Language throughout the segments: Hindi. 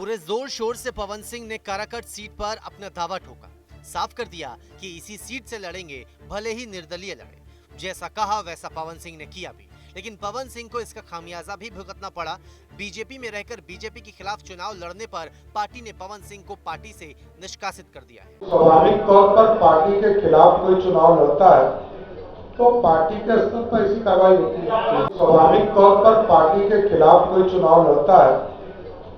पूरे जोर शोर से पवन सिंह ने काराकट सीट पर अपना दावा ठोका। साफ कर दिया कि इसी सीट से लड़ेंगे, भले ही निर्दलीय लड़े। जैसा कहा वैसा पवन सिंह ने किया भी, लेकिन पवन सिंह को इसका खामियाजा भी भुगतना पड़ा। बीजेपी में रहकर बीजेपी के खिलाफ चुनाव लड़ने पर पार्टी ने पवन सिंह को पार्टी से निष्कासित कर दिया है। स्वाभाविक तौर पर पार्टी के खिलाफ कोई चुनाव लड़ता है तो पार्टी के स्तर पर ऐसी कार्रवाई होती है। स्वाभाविक तौर पर पार्टी के खिलाफ कोई चुनाव लड़ता है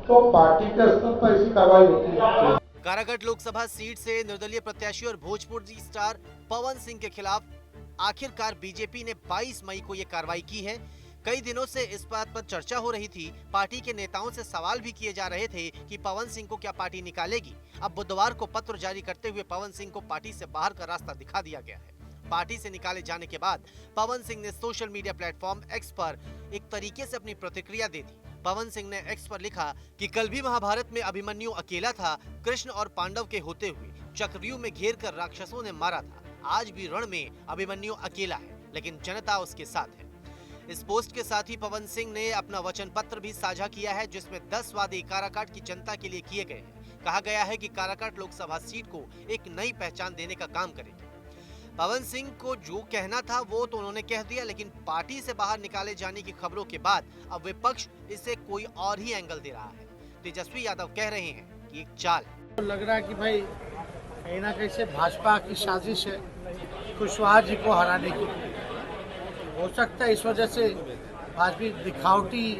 तो पार्टी के स्तर पर ऐसी कार्रवाई होती है। काराकट लोकसभा सीट से निर्दलीय प्रत्याशी और भोजपुरी स्टार पवन सिंह के खिलाफ आखिरकार बीजेपी ने 22 मई को यह कार्रवाई की है। कई दिनों से इस बात पर चर्चा हो रही थी। पार्टी के नेताओं से सवाल भी किए जा रहे थे कि पवन सिंह को क्या पार्टी निकालेगी। अब बुधवार को पत्र जारी करते हुए पवन सिंह को पार्टी से बाहर का रास्ता दिखा दिया गया है। पार्टी से निकाले जाने के बाद पवन सिंह ने सोशल मीडिया प्लेटफॉर्म एक्स पर एक तरीके से अपनी प्रतिक्रिया दे दी। पवन सिंह ने एक्स पर लिखा कि कल भी महाभारत में अभिमन्यु अकेला था, कृष्ण और पांडव के होते हुए चक्रव्यूह में घेर कर राक्षसों ने मारा था। आज भी रण में अभिमन्यु अकेला है, लेकिन जनता उसके साथ है। इस पोस्ट के साथ ही पवन सिंह ने अपना वचन पत्र भी साझा किया है, जिसमें 10 वादे काराकाट की जनता के लिए किए गए हैं। कहा गया है कि काराकाट लोकसभा सीट को एक नई पहचान देने का काम करेगी। पवन सिंह को जो कहना था वो तो उन्होंने कह दिया, लेकिन पार्टी से बाहर निकाले जाने की खबरों के बाद अब विपक्ष इसे कोई और ही एंगल दे रहा है। तेजस्वी यादव कह रहे हैं कि एक चाल लग रहा है कि भाई कहीं ना कहीं से भाजपा की साजिश है कुशवाहा जी को हराने की। हो सकता है इस वजह से भाजपा दिखावटी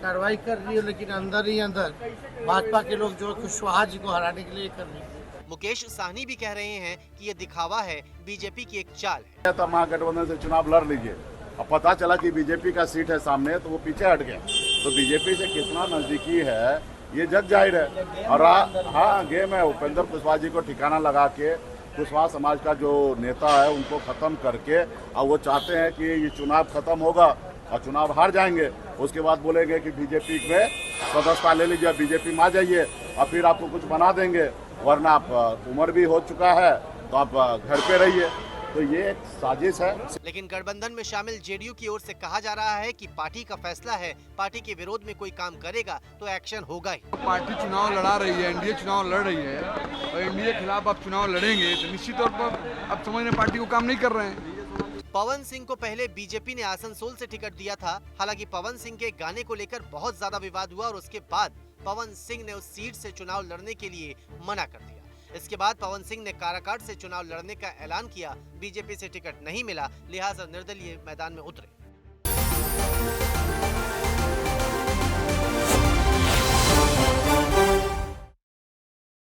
कार्रवाई कर रही है, लेकिन अंदर ही अंदर भाजपा के लोग जो कुशवाहा जी को हराने के लिए कर रहे हैं। मुकेश साहनी भी कह रहे हैं कि ये दिखावा है, बीजेपी की एक चाल है। तो महागठबंधन से चुनाव लड़ लीजिए। अब पता चला कि बीजेपी का सीट है सामने तो वो पीछे हट गया, तो बीजेपी से कितना नजदीकी है ये जग जाहिर है। और हाँ, गेम है उपेंद्र कुशवाहा जी को ठिकाना लगा के कुशवाहा समाज का जो नेता है उनको खत्म करके, और वो चाहते हैं कि ये चुनाव खत्म होगा और चुनाव हार जाएंगे, उसके बाद बोलेंगे कि बीजेपी में सदस्यता ले लीजिए, बीजेपी में आ जाइए और फिर आपको कुछ बना देंगे, वरना आप उम्र भी हो चुका है तो आप घर पे रहिए। तो ये एक साजिश है। लेकिन गठबंधन में शामिल जेडीयू की ओर से कहा जा रहा है कि पार्टी का फैसला है, पार्टी के विरोध में कोई काम करेगा तो एक्शन होगा ही। पार्टी चुनाव लड़ा रही है, एनडीए चुनाव लड़ रही है और एनडीए के खिलाफ आप चुनाव लड़ेंगे तो निश्चित तौर पर अब समझ रहे पार्टी को काम नहीं कर रहे हैं। पवन सिंह को पहले बीजेपी ने आसनसोल से टिकट दिया था। हालांकि पवन सिंह के गाने को लेकर बहुत ज्यादा विवाद हुआ और उसके बाद पवन सिंह ने उस सीट से चुनाव लड़ने के लिए मना कर दिया। इसके बाद पवन सिंह ने काराकाट से चुनाव लड़ने का ऐलान किया। बीजेपी से टिकट नहीं मिला, लिहाजा निर्दलीय मैदान में उतरे।